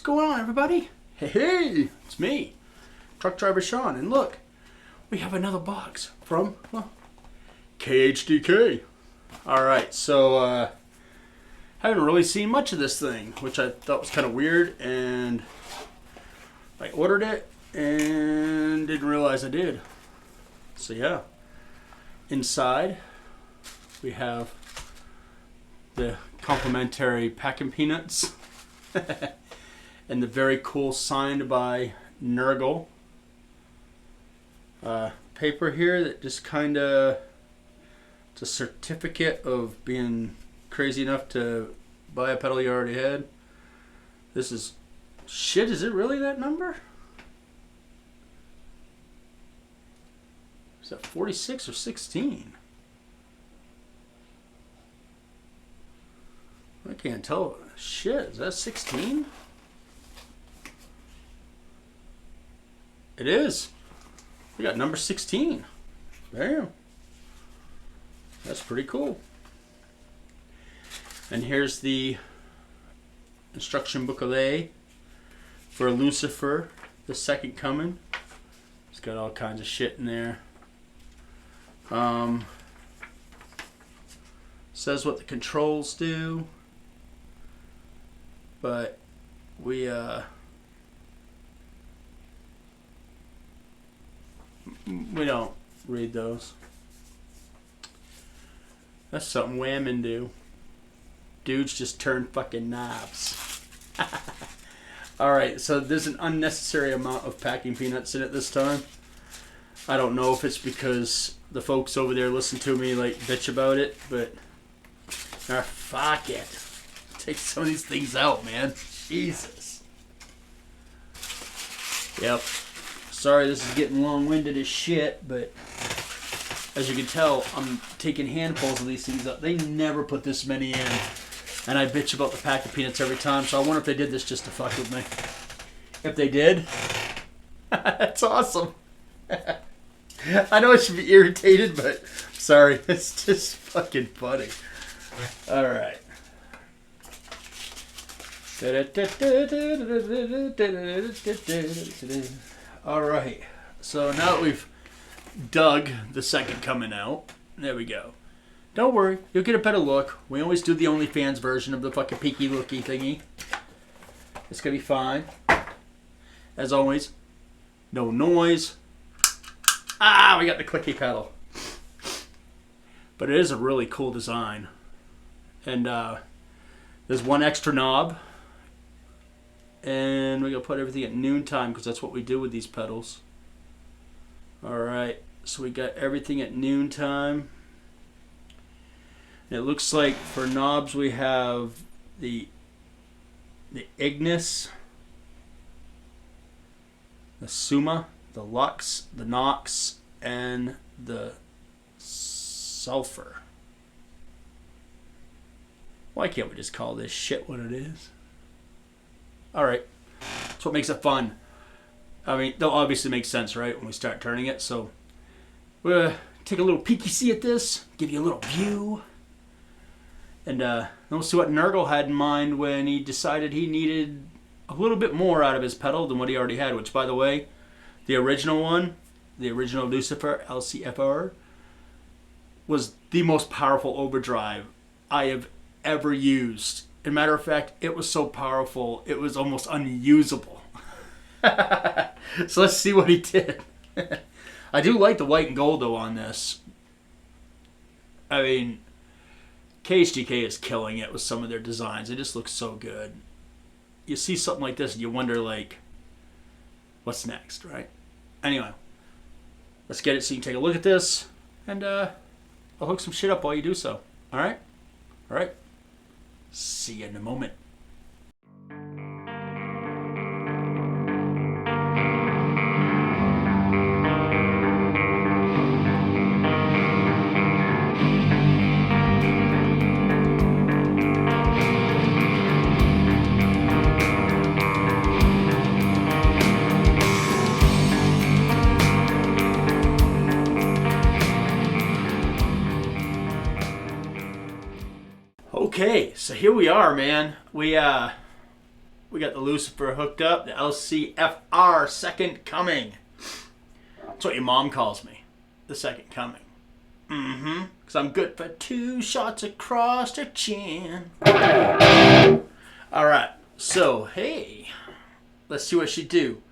going on, everybody? Hey, it's me, Truck Driver Sean, and look, we have another box from KHDK. Alright, so haven't really seen much of this thing, which I thought was kind of weird, and I ordered it and didn't realize I did. So yeah, inside we have the complimentary packing peanuts and the very cool signed by Nergal paper here that just kind of, it's a certificate of being crazy enough to buy a pedal you already had. This is shit. Is it really that number? Is that 46 or 16? I can't tell. Shit, is that 16? It is. We got number 16. Damn. That's pretty cool. And here's the instruction booklet for Lucifer, the second coming. It's got all kinds of shit in there. Says what the controls do, but we don't read those. That's something women do. Dudes just turn fucking knobs. Alright, so there's an unnecessary amount of packing peanuts in it this time. I don't know if it's because the folks over there listen to me like bitch about it, but fuck it. Take some of these things out, man. Jesus. Yep. Sorry this is getting long-winded as shit, but as you can tell, I'm taking handfuls of these things up. They never put this many in. And I bitch about the pack of peanuts every time, so I wonder if they did this just to fuck with me. If they did, that's awesome. I know I should be irritated, but sorry, it's just fucking funny. Alright. Alright, so now that we've dug the second coming out, there we go. Don't worry, you'll get a better look. We always do the OnlyFans version of the fucking peeky looky thingy. It's gonna be fine. As always, no noise. We got the clicky pedal. But it is a really cool design. And there's one extra knob. And we're gonna put everything at noontime because that's what we do with these pedals. Alright, so we got everything at noontime. And it looks like for knobs we have the Ignis, the Suma, the Lux, the Nox, and the Sulfur. Why can't we just call this shit what it is? Alright, that's what makes it fun. I mean, they'll obviously make sense, right, when we start turning it. So we'll take a little peeky see at this, give you a little view. And then we'll see what Nergal had in mind when he decided he needed a little bit more out of his pedal than what he already had. Which, by the way, the original one, the original Lucifer LCFR, was the most powerful overdrive I have ever used. As a matter of fact, it was so powerful, it was almost unusable. So let's see what he did. I do like the white and gold, though, on this. I mean, KHDK is killing it with some of their designs. They just look so good. You see something like this and you wonder, like, what's next, right? Anyway, let's get it so you can take a look at this, and I'll hook some shit up while you do so. All right? All right. See you in a moment. Okay, so here we are, man. We We got the Lucifer hooked up, the LCFR Second Coming. That's what your mom calls me, the Second Coming. Mm-hmm, because I'm good for 2 shots across her chin. Alright, so, hey, let's see what she do.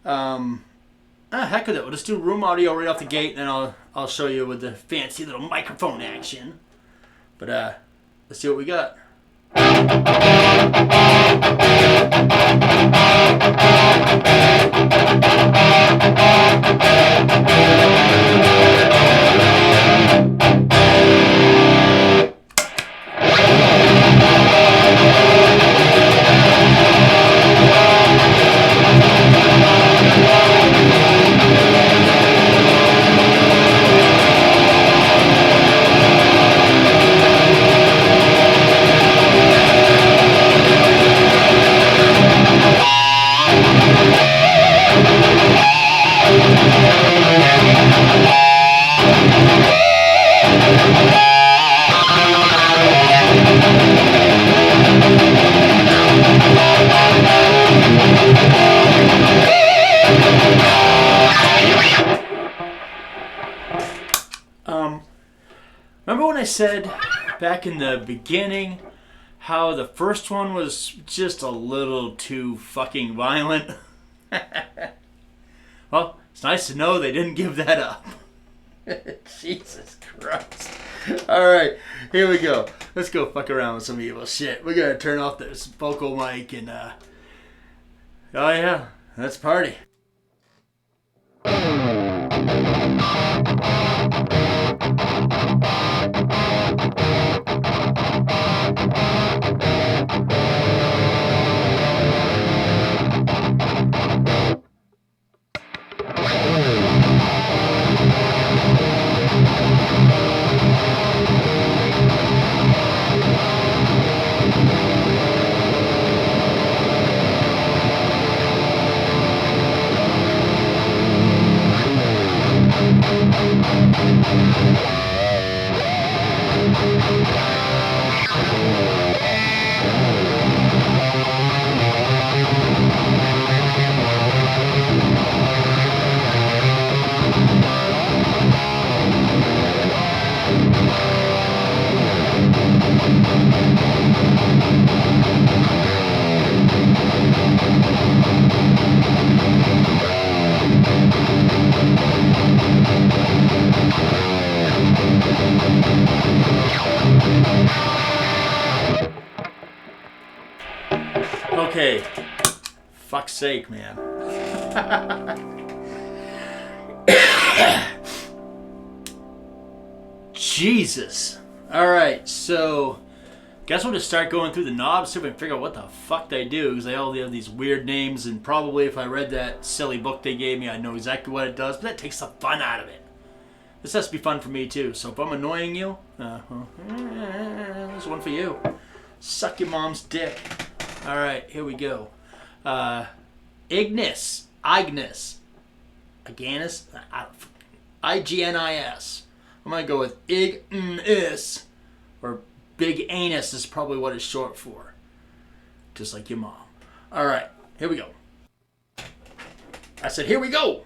Heck with it, we'll just do room audio right off the gate, and then I'll show you with the fancy little microphone action. But, let's see what we got. Remember when I said back in the beginning how the first one was just a little too fucking violent? Well, it's nice to know they didn't give that up. Jesus Christ. Alright, here we go. Let's go fuck around with some evil shit. We're gonna turn off this vocal mic and, oh yeah, let's party. Okay, fuck's sake, man. Jesus. Alright, so guess we'll just start going through the knobs, see if we can figure out what the fuck they do, because they all have these weird names, and probably if I read that silly book they gave me, I'd know exactly what it does, but that takes the fun out of it. This has to be fun for me too, so if I'm annoying you, there's one for you. Suck your mom's dick. Alright, here we go. Ignis. Ignis. Ignis? I-G-N-I-S. I'm going to go with Ignis. Or Big Anus is probably what it's short for. Just like your mom. Alright, here we go. I said, here we go!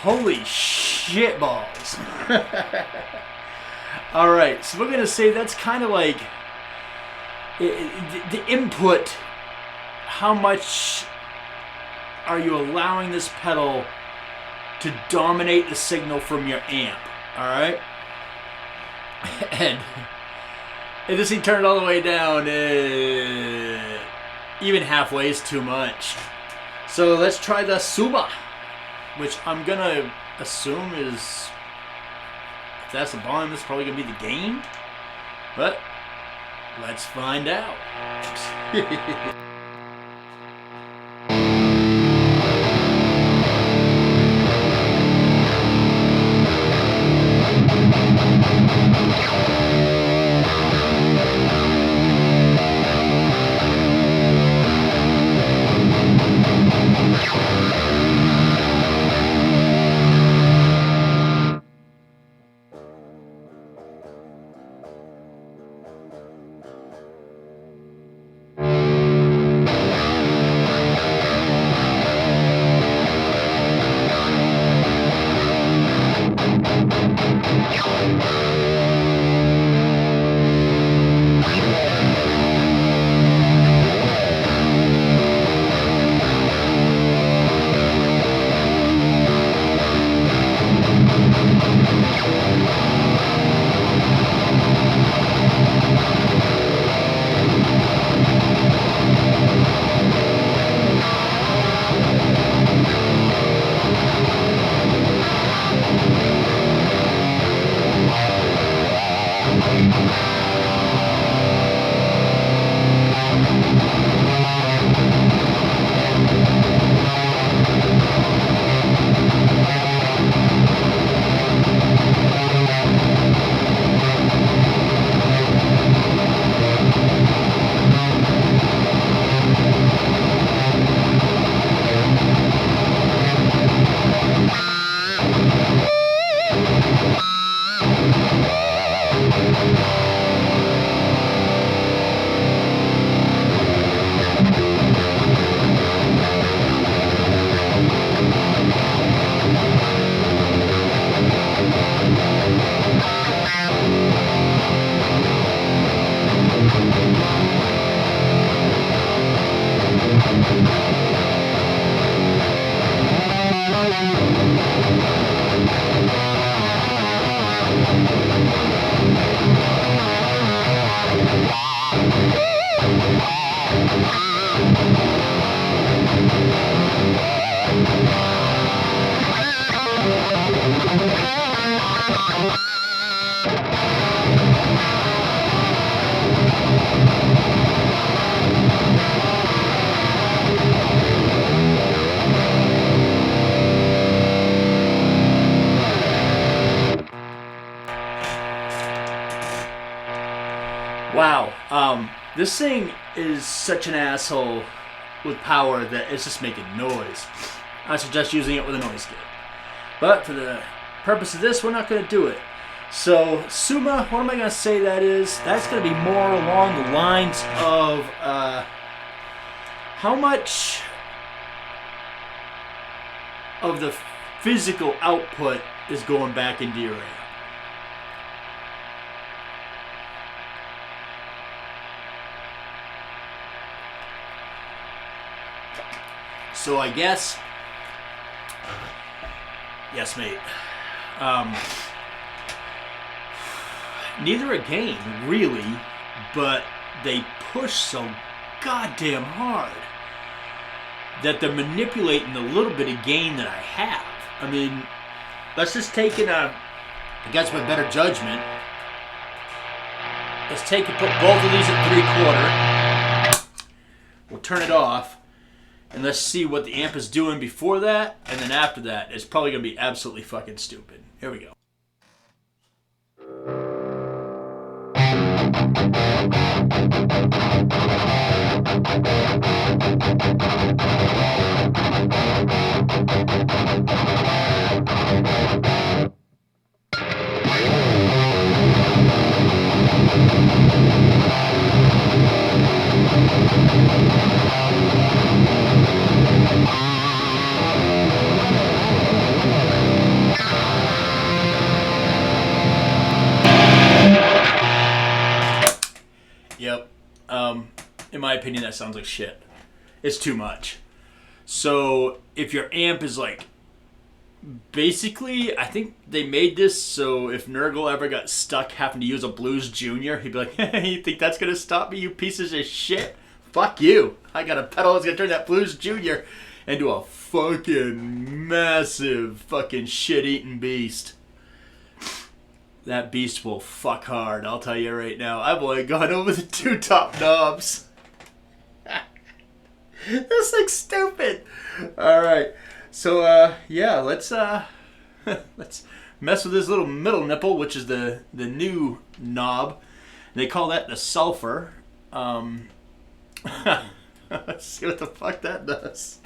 Holy shit balls. Alright, so we're going to say that's kind of like the input. How much are you allowing this pedal to dominate the signal from your amp? Alright? And if this thing turned all the way down, even halfway is too much. So let's try the Suba, which I'm going to assume is, if that's the volume, this is probably going to be the gain. But let's find out. Wow, this thing is such an asshole with power that it's just making noise. I suggest using it with a noise gate. But for the purpose of this, we're not going to do it. So, Suma, what am I going to say that is? That's going to be more along the lines of how much of the physical output is going back into your amp. So I guess, yes, mate. Neither a gain, really, but they push so goddamn hard that they're manipulating the little bit of gain that I have. I mean, let's just take it, I guess with better judgment, let's take and put both of these at 3/4. We'll turn it off. And let's see what the amp is doing before that, and then after that, it's probably going to be absolutely fucking stupid. Here we go. opinion, that sounds like shit. It's too much. So if your amp is like, basically, I think they made this so if Nergal ever got stuck having to use a Blues Junior, he'd be like, hey, you think that's gonna stop me, you pieces of shit? Fuck you. I got a pedal that's gonna turn that Blues Junior into a fucking massive fucking shit-eating beast. That beast will fuck hard, I'll tell you right now. I've only gone over the 2 top knobs. This looks stupid. Alright. So yeah, let's let's mess with this little middle nipple, which is the new knob. They call that the sulfur. Let's see what the fuck that does.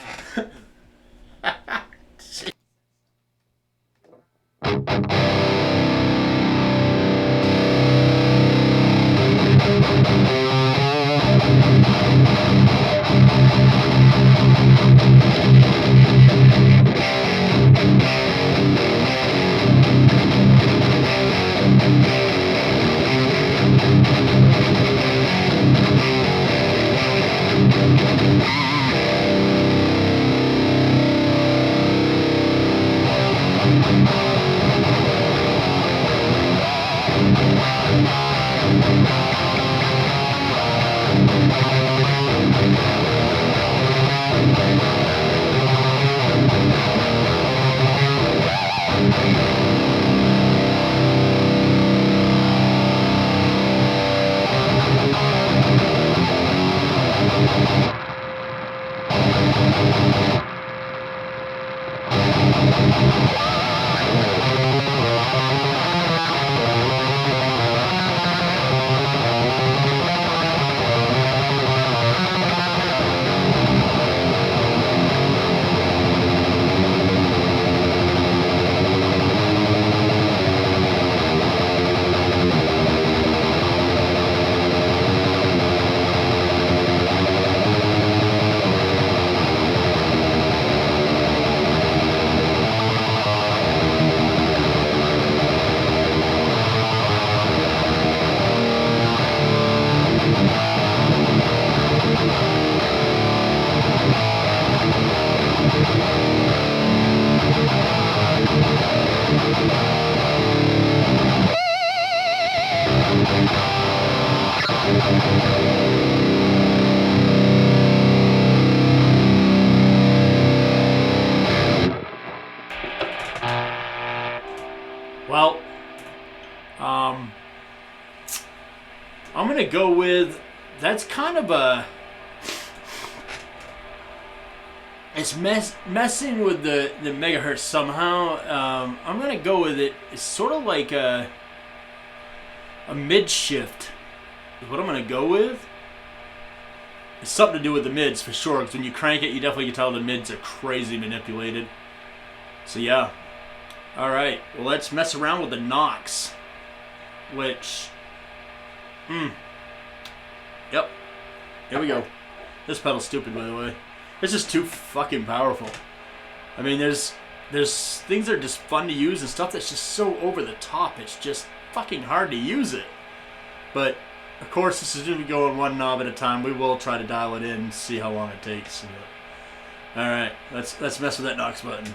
Well, I'm gonna go with, that's kind of a, it's messing with the megahertz somehow. I'm gonna go with it. It's sort of like a mid shift is what I'm gonna go with. It's something to do with the mids for sure, because when you crank it, you definitely can tell the mids are crazy manipulated. So yeah. Alright, well let's mess around with the Nox. Which, yep, here we go. This pedal's stupid, by the way. It's just too fucking powerful. I mean, there's things that are just fun to use and stuff that's just so over the top. It's just fucking hard to use it. But of course, this is going to be going one knob at a time. We will try to dial it in and see how long it takes. All right, let's mess with that Nox button.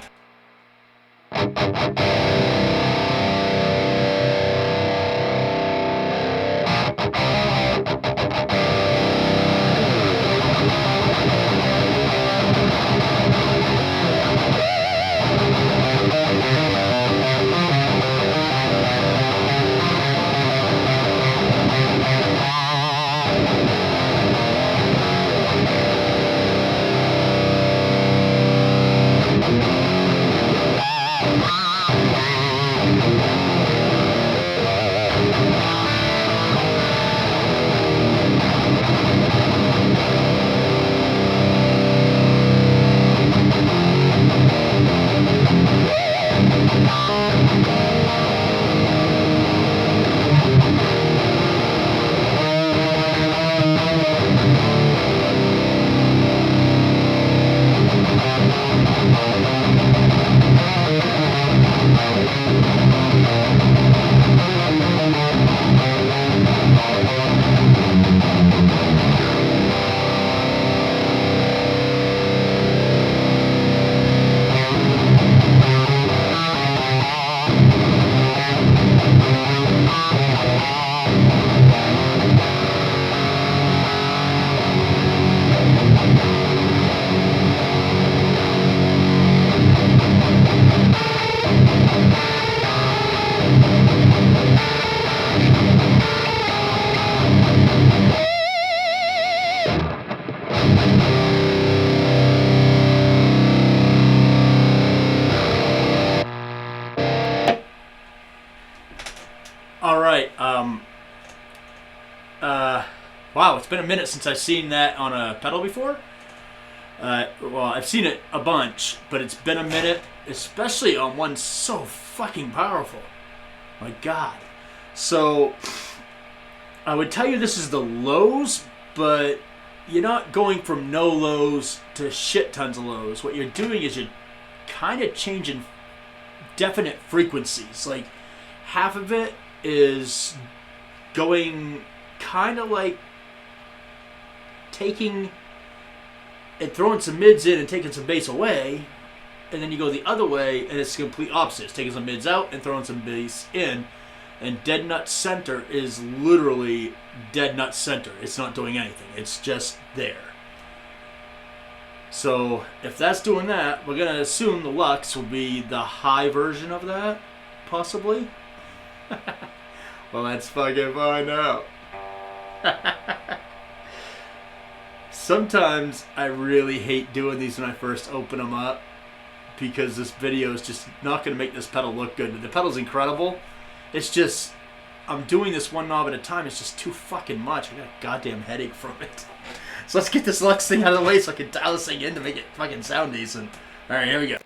It's been a minute since I've seen that on a pedal before. Well, I've seen it a bunch, but it's been a minute, especially on one so fucking powerful. My God. So, I would tell you this is the lows, but you're not going from no lows to shit tons of lows. What you're doing is you're kind of changing definite frequencies. Like, half of it is going kind of like taking and throwing some mids in and taking some bass away, and then you go the other way and it's the complete opposite. It's taking some mids out and throwing some bass in, and dead nut center is literally dead nut center. It's not doing anything. It's just there. So if that's doing that, we're going to assume the Lux will be the high version of that, possibly. Well, let's fucking find out. Sometimes I really hate doing these when I first open them up, because this video is just not going to make this pedal look good. The pedal's incredible. It's just, I'm doing this one knob at a time. It's just too fucking much. I got a goddamn headache from it. So let's get this Lux thing out of the way so I can dial this thing in to make it fucking sound decent. Alright, here we go.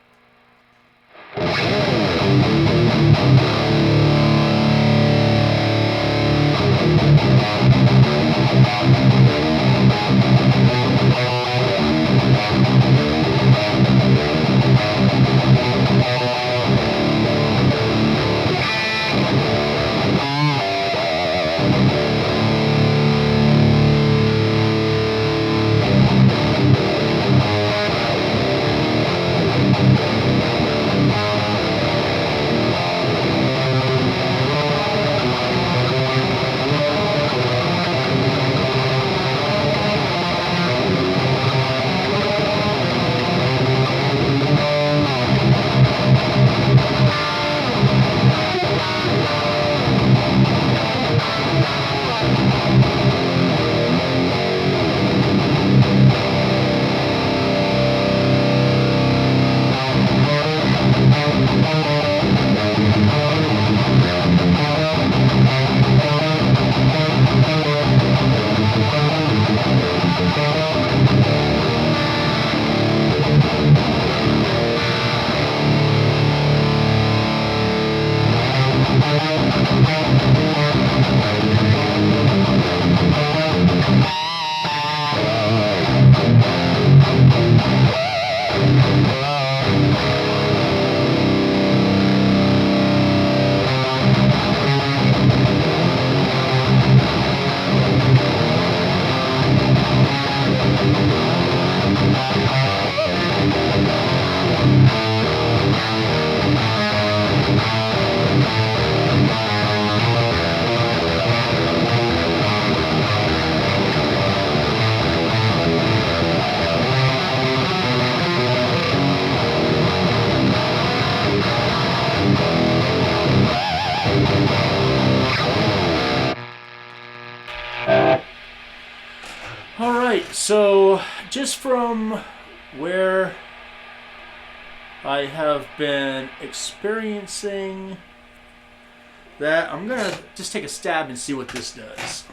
Alright, so just from where I have been experiencing that, I'm going to just take a stab and see what this does.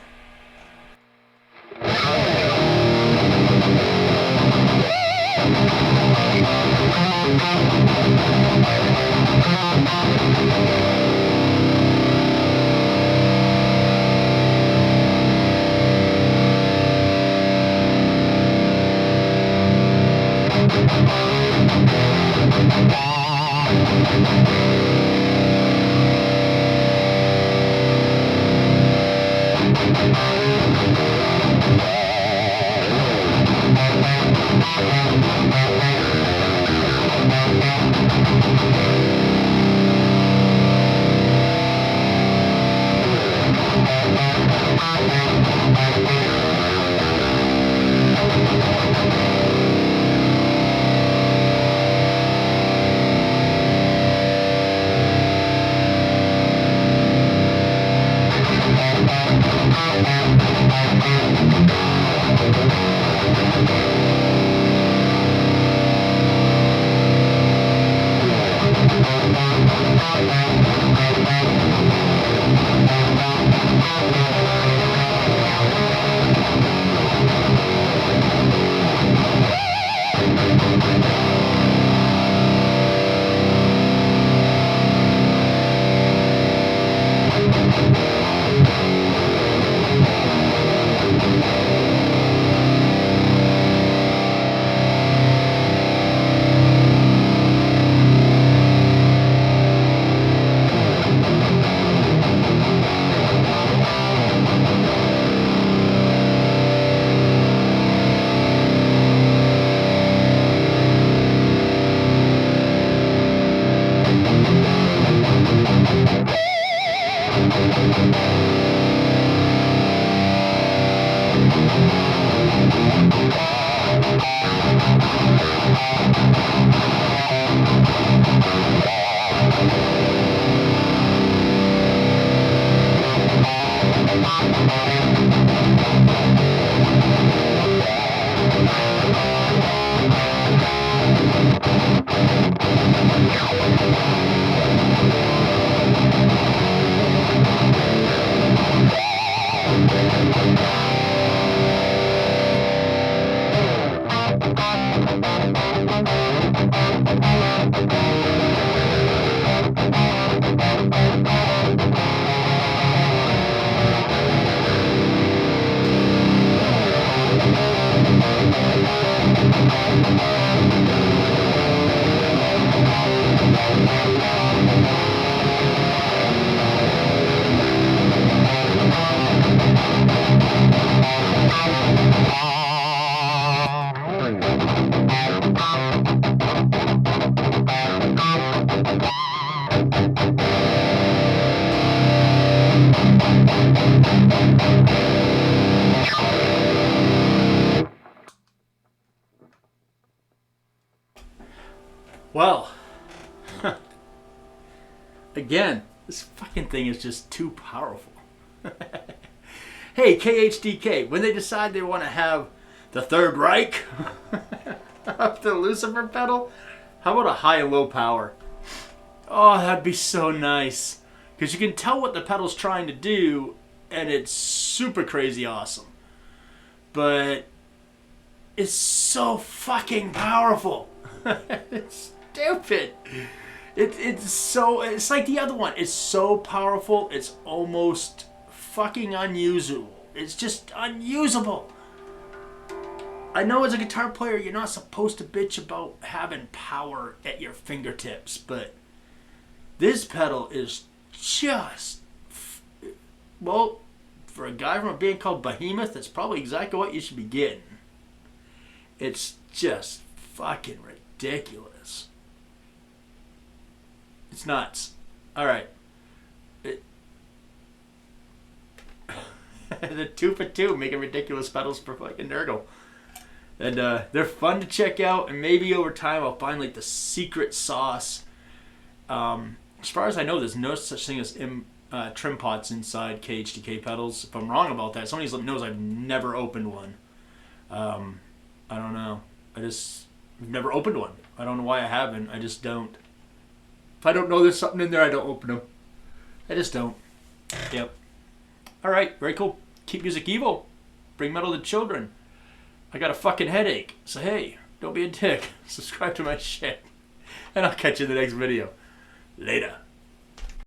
Well, again, this fucking thing is just too powerful. Hey, KHDK, when they decide they want to have the Third Reich of the Lucifer pedal, how about a high and low power? Oh, that'd be so nice. Because you can tell what the pedal's trying to do, and it's super crazy awesome. But it's so fucking powerful. It's stupid. It's like the other one. It's so powerful, it's almost fucking unusable. It's just unusable. I know as a guitar player, you're not supposed to bitch about having power at your fingertips, but this pedal is just, well, for a guy from a band called Behemoth, that's probably exactly what you should be getting. It's just fucking ridiculous. It's nuts. All right. The 2 for 2 making ridiculous pedals for fucking Nergal. And they're fun to check out, and maybe over time I'll find like the secret sauce. As far as I know, there's no such thing as trim pots inside KHDK pedals. If I'm wrong about that, somebody knows I've never opened one. I don't know. I've never opened one. I don't know why I haven't. I just don't. If I don't know there's something in there, I don't open them. I just don't. Yep. All right. Very cool. Keep music evil. Bring metal to children. I got a fucking headache. So hey, don't be a dick. Subscribe to my shit. And I'll catch you in the next video. Later.